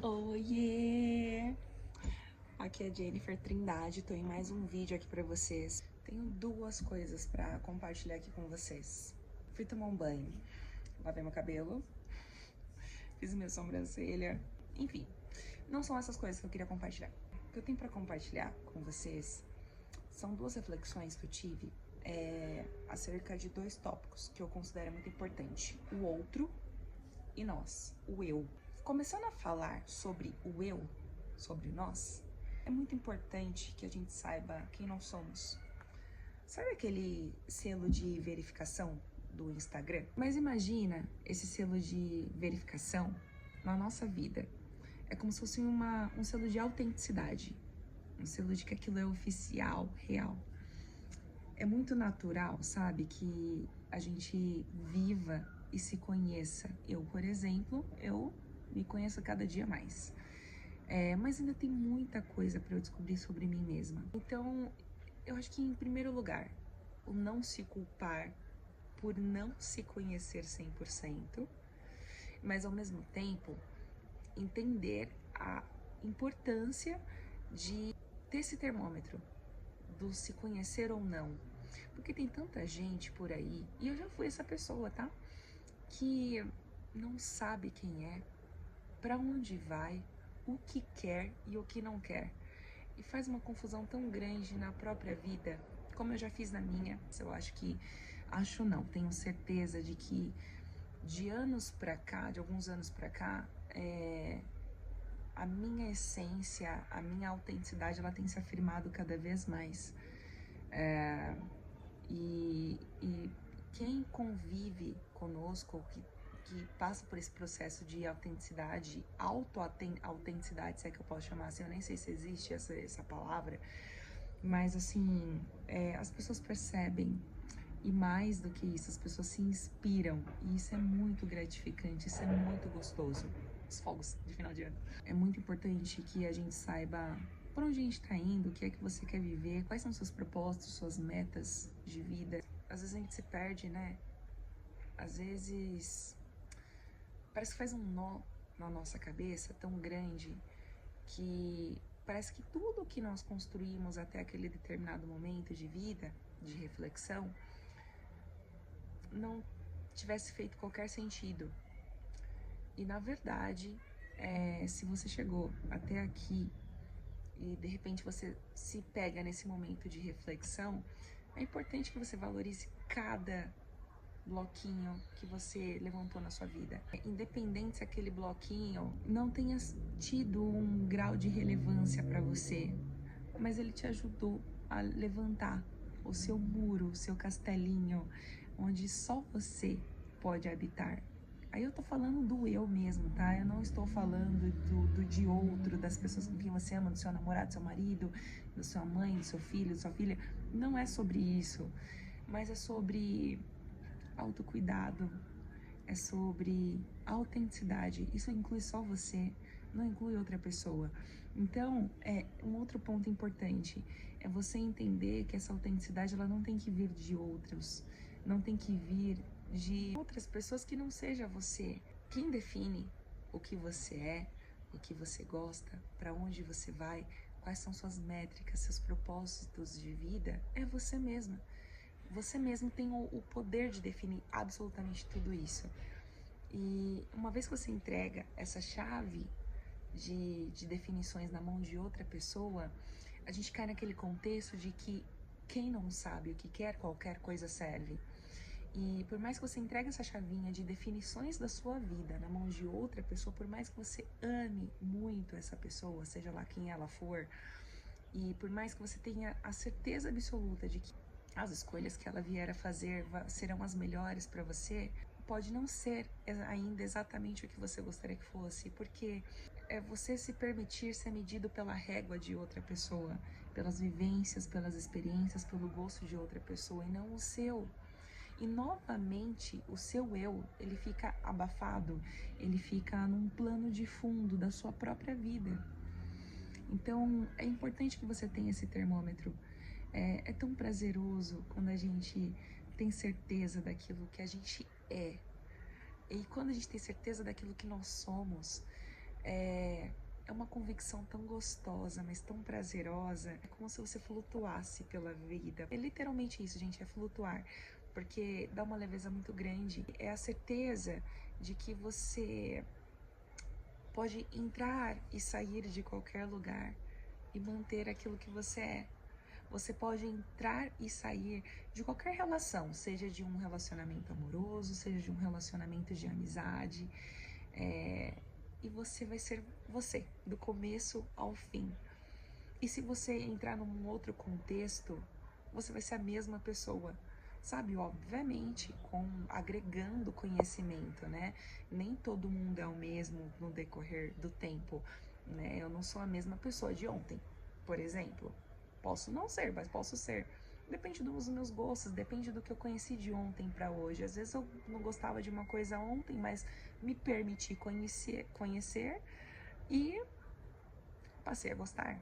Oiê! Aqui é Jennifer Trindade, tô em mais um vídeo aqui pra vocês. Tenho duas coisas pra compartilhar aqui com vocês. Fui tomar um banho, lavei meu cabelo, fiz minha sobrancelha, enfim. Não são essas coisas que eu queria compartilhar. O que eu tenho pra compartilhar com vocês são duas reflexões que eu tive acerca de dois tópicos que eu considero muito importante. O outro e nós, o eu. Começando a falar sobre o eu, sobre nós, é muito importante que a gente saiba quem nós somos. Sabe aquele selo de verificação do Instagram? Mas imagina esse selo de verificação na nossa vida. É como se fosse um selo de autenticidade, um selo de que aquilo é oficial, real. É muito natural, sabe, que a gente viva e se conheça. Eu, por exemplo, eu me conheço cada dia mais. Mas ainda tem muita coisa para eu descobrir sobre mim mesma. Então, eu acho que, em primeiro lugar, o não se culpar por não se conhecer 100%, mas, ao mesmo tempo, entender a importância de ter esse termômetro do se conhecer ou não. Porque tem tanta gente por aí, e eu já fui essa pessoa, tá? Que não sabe quem é, para onde vai, o que quer e o que não quer. E faz uma confusão tão grande na própria vida, como eu já fiz na minha. Eu acho não, tenho certeza de que de alguns anos pra cá, a minha essência, a minha autenticidade, ela tem se afirmado cada vez mais. E quem convive conosco, que passa por esse processo de autenticidade, auto-autenticidade, se é que eu posso chamar assim, eu nem sei se existe essa palavra, mas assim, as pessoas percebem, e mais do que isso, as pessoas se inspiram, e isso é muito gratificante, isso é muito gostoso. Os fogos de final de ano. É muito importante que a gente saiba por onde a gente tá indo, o que é que você quer viver, quais são seus propósitos, suas metas de vida. Às vezes a gente se perde, né? Às vezes parece que faz um nó na nossa cabeça tão grande que parece que tudo que nós construímos até aquele determinado momento de vida, de reflexão, não tivesse feito qualquer sentido. E na verdade, se você chegou até aqui e de repente você se pega nesse momento de reflexão, é importante que você valorize cada bloquinho que você levantou na sua vida. Independente se aquele bloquinho não tenha tido um grau de relevância para você, mas ele te ajudou a levantar o seu muro, o seu castelinho, onde só você pode habitar. Aí eu tô falando do eu mesmo, tá? Eu não estou falando do de outro, das pessoas com quem você ama, do seu namorado, do seu marido, da sua mãe, do seu filho, da sua filha. Não é sobre isso, mas é sobre autocuidado, é sobre autenticidade. Isso inclui só você, não inclui outra pessoa. Então, um outro ponto importante é você entender que essa autenticidade ela não tem que vir de outros, não tem que vir de outras pessoas que não seja você. Quem define o que você é, o que você gosta, para onde você vai, quais são suas métricas, seus propósitos de vida, é você mesma. Você mesmo tem o poder de definir absolutamente tudo isso. E uma vez que você entrega essa chave de definições na mão de outra pessoa, a gente cai naquele contexto de que quem não sabe o que quer, qualquer coisa serve. E por mais que você entregue essa chavinha de definições da sua vida na mão de outra pessoa, por mais que você ame muito essa pessoa, seja lá quem ela for, e por mais que você tenha a certeza absoluta de que as escolhas que ela vier a fazer serão as melhores para você, pode não ser ainda exatamente o que você gostaria que fosse, porque é você se permitir ser medido pela régua de outra pessoa, pelas vivências, pelas experiências, pelo gosto de outra pessoa e não o seu. E novamente o seu eu, ele fica abafado, ele fica num plano de fundo da sua própria vida. Então é importante que você tenha esse termômetro. É tão prazeroso quando a gente tem certeza daquilo que a gente é. E quando a gente tem certeza daquilo que nós somos, É uma convicção tão gostosa, mas tão prazerosa. É como se você flutuasse pela vida. É literalmente isso, gente, é flutuar. Porque dá uma leveza muito grande. É a certeza de que você pode entrar e sair de qualquer lugar e manter aquilo que você é. Você pode entrar e sair de qualquer relação, seja de um relacionamento amoroso, seja de um relacionamento de amizade, e você vai ser você, do começo ao fim. E se você entrar num outro contexto, você vai ser a mesma pessoa, sabe? Obviamente, agregando conhecimento, né? Nem todo mundo é o mesmo no decorrer do tempo, né? Eu não sou a mesma pessoa de ontem, por exemplo. Posso não ser, mas posso ser. Depende dos meus gostos, depende do que eu conheci de ontem para hoje. Às vezes eu não gostava de uma coisa ontem, mas me permiti conhecer e passei a gostar.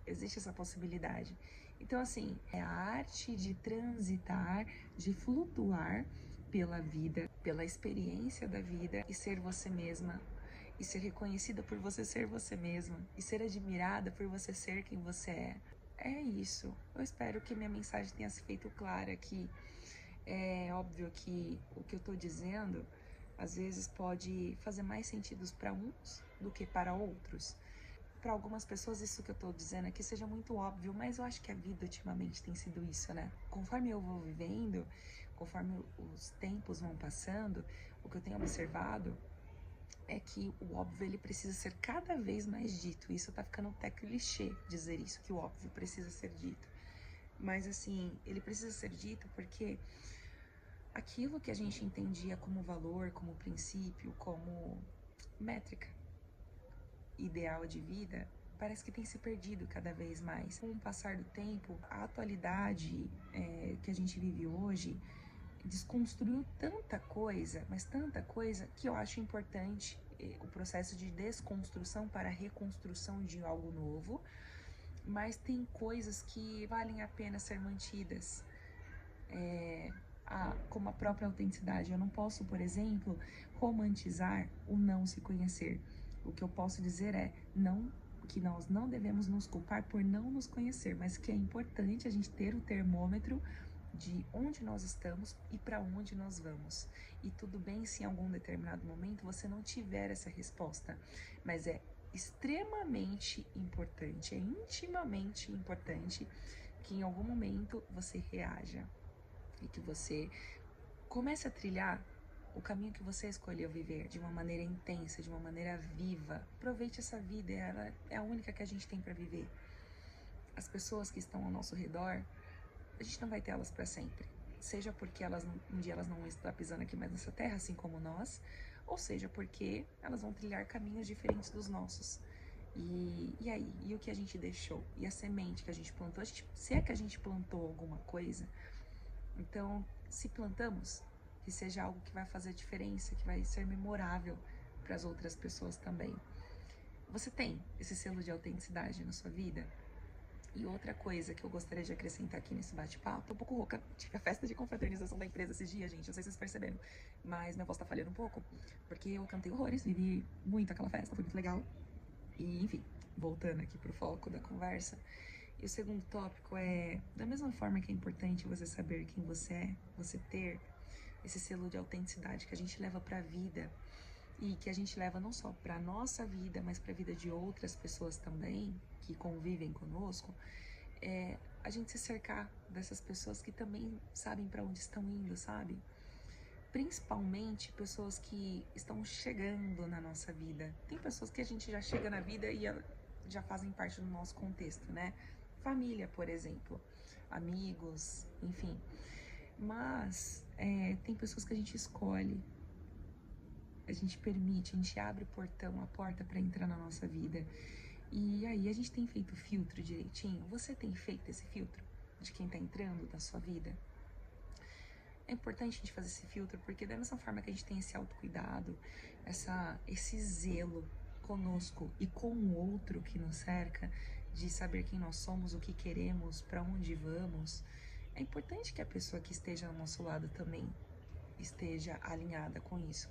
Existe essa possibilidade. Então, assim, é a arte de transitar, de flutuar pela vida, pela experiência da vida e ser você mesma, e ser reconhecida por você ser você mesma, e ser admirada por você ser quem você é. É isso. Eu espero que minha mensagem tenha se feito clara aqui. É óbvio que o que eu tô dizendo às vezes pode fazer mais sentido para uns do que para outros. Para algumas pessoas isso que eu tô dizendo aqui seja muito óbvio, mas eu acho que a vida ultimamente tem sido isso, né? Conforme eu vou vivendo, conforme os tempos vão passando, o que eu tenho observado é que o óbvio ele precisa ser cada vez mais dito. Isso tá ficando até clichê dizer isso, que o óbvio precisa ser dito. Mas assim, ele precisa ser dito porque aquilo que a gente entendia como valor, como princípio, como métrica ideal de vida, parece que tem se perdido cada vez mais. Com o passar do tempo, a atualidade que a gente vive hoje desconstruiu tanta coisa, mas tanta coisa, que eu acho importante o processo de desconstrução para a reconstrução de algo novo, mas tem coisas que valem a pena ser mantidas. Como a própria autenticidade. Eu não posso, por exemplo, romantizar o não se conhecer. O que eu posso dizer é que nós não devemos nos culpar por não nos conhecer, mas que é importante a gente ter o termômetro de onde nós estamos e para onde nós vamos. E tudo bem se em algum determinado momento você não tiver essa resposta, mas é extremamente importante, é intimamente importante que em algum momento você reaja e que você comece a trilhar o caminho que você escolheu viver de uma maneira intensa, de uma maneira viva. Aproveite essa vida, ela é a única que a gente tem para viver. As pessoas que estão ao nosso redor, a gente não vai ter elas para sempre. Seja porque um dia elas não vão estar pisando aqui mais nessa terra, assim como nós, ou seja porque elas vão trilhar caminhos diferentes dos nossos. E aí? E o que a gente deixou? E a semente que a gente plantou? Se é que a gente plantou alguma coisa, então, se plantamos, que seja algo que vai fazer diferença, que vai ser memorável para as outras pessoas também. Você tem esse selo de autenticidade na sua vida? E outra coisa que eu gostaria de acrescentar aqui nesse bate-papo, tô um pouco rouca, tive a festa de confraternização da empresa esses dias, gente, não sei se vocês perceberam, mas minha voz tá falhando um pouco, porque eu cantei horrores, vivi muito aquela festa, foi muito legal. E, enfim, voltando aqui pro foco da conversa, e o segundo tópico é, da mesma forma que é importante você saber quem você é, você ter esse selo de autenticidade que a gente leva para a vida e que a gente leva não só para nossa vida, mas para a vida de outras pessoas também que convivem conosco, a gente se cercar dessas pessoas que também sabem para onde estão indo, sabe? Principalmente pessoas que estão chegando na nossa vida. Tem pessoas que a gente já chega na vida e já fazem parte do nosso contexto, né? Família, por exemplo, amigos, enfim. Mas tem pessoas que a gente escolhe, a gente permite, a gente abre o portão, a porta para entrar na nossa vida. E aí a gente tem feito o filtro direitinho. Você tem feito esse filtro de quem tá entrando na sua vida? É importante a gente fazer esse filtro porque da mesma forma que a gente tem esse autocuidado, esse zelo conosco e com o outro que nos cerca, de saber quem nós somos, o que queremos, para onde vamos, é importante que a pessoa que esteja ao nosso lado também esteja alinhada com isso.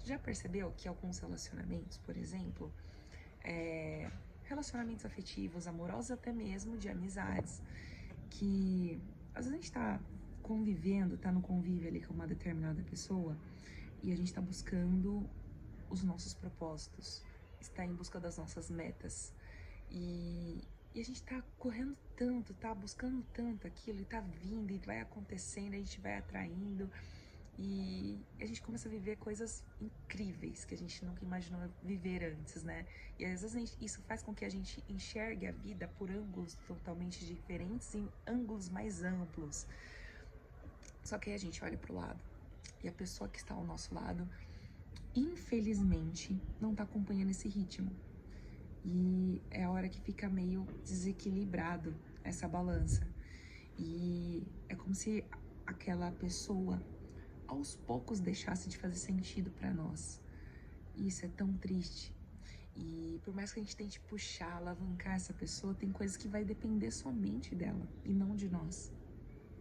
Já percebeu que alguns relacionamentos, por exemplo, relacionamentos afetivos, amorosos, até mesmo de amizades, que às vezes a gente tá convivendo, tá no convívio ali com uma determinada pessoa e a gente tá buscando os nossos propósitos, está em busca das nossas metas e a gente tá correndo tanto, tá buscando tanto aquilo e tá vindo e vai acontecendo, a gente vai atraindo e a gente começa a viver coisas incríveis que a gente nunca imaginou viver antes, né? E às vezes isso faz com que a gente enxergue a vida por ângulos totalmente diferentes, em ângulos mais amplos. Só que aí a gente olha pro lado e a pessoa que está ao nosso lado, infelizmente, não tá acompanhando esse ritmo. E é a hora que fica meio desequilibrado essa balança. E é como se aquela pessoa aos poucos deixasse de fazer sentido para nós. E isso é tão triste. E por mais que a gente tente puxar, alavancar essa pessoa, tem coisas que vai depender somente dela e não de nós.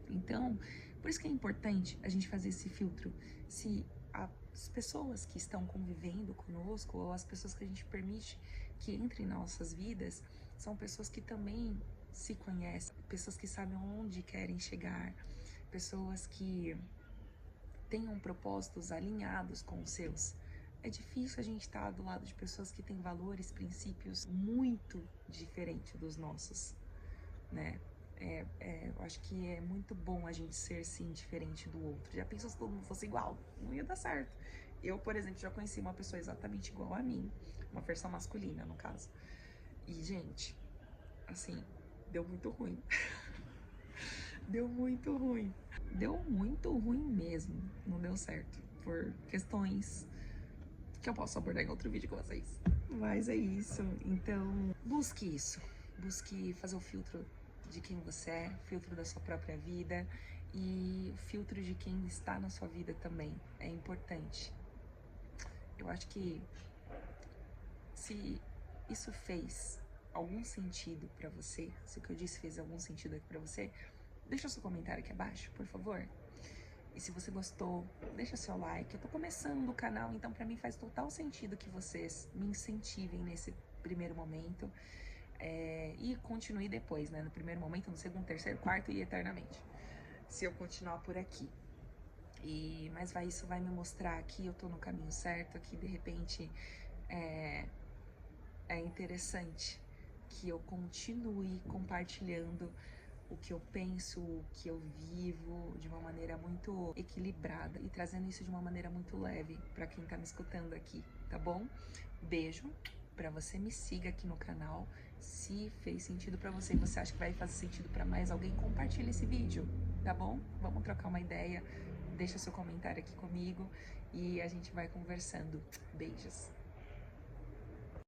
Então, por isso que é importante a gente fazer esse filtro. Se as pessoas que estão convivendo conosco ou as pessoas que a gente permite que entrem em nossas vidas são pessoas que também se conhecem, pessoas que sabem onde querem chegar, pessoas que tenham propósitos alinhados com os seus. É difícil a gente estar do lado de pessoas que têm valores, princípios muito diferentes dos nossos, né? Eu acho que é muito bom a gente ser, sim, diferente do outro. Já pensou se todo mundo fosse igual? Não ia dar certo. Eu, por exemplo, já conheci uma pessoa exatamente igual a mim, uma versão masculina, no caso. E, gente, assim, deu muito ruim. Deu muito ruim. Deu muito ruim mesmo. Não deu certo. Por questões que eu posso abordar em outro vídeo com vocês. Mas é isso. Então, busque isso. Busque fazer o filtro de quem você é, filtro da sua própria vida e filtro de quem está na sua vida também. É importante. Eu acho que se isso fez algum sentido pra você, se o que eu disse fez algum sentido aqui pra você, deixa seu comentário aqui abaixo, por favor. E se você gostou, deixa seu like. Eu tô começando o canal, então pra mim faz total sentido que vocês me incentivem nesse primeiro momento. E continue depois, né? No primeiro momento, no segundo, terceiro, quarto e eternamente. Se eu continuar por aqui. Mas isso vai me mostrar que eu tô no caminho certo, que de repente é interessante que eu continue compartilhando o que eu penso, o que eu vivo de uma maneira muito equilibrada e trazendo isso de uma maneira muito leve para quem tá me escutando aqui, tá bom? Beijo para você, me siga aqui no canal. Se fez sentido para você e você acha que vai fazer sentido para mais alguém, compartilhe esse vídeo, tá bom? Vamos trocar uma ideia, deixa seu comentário aqui comigo e a gente vai conversando. Beijos!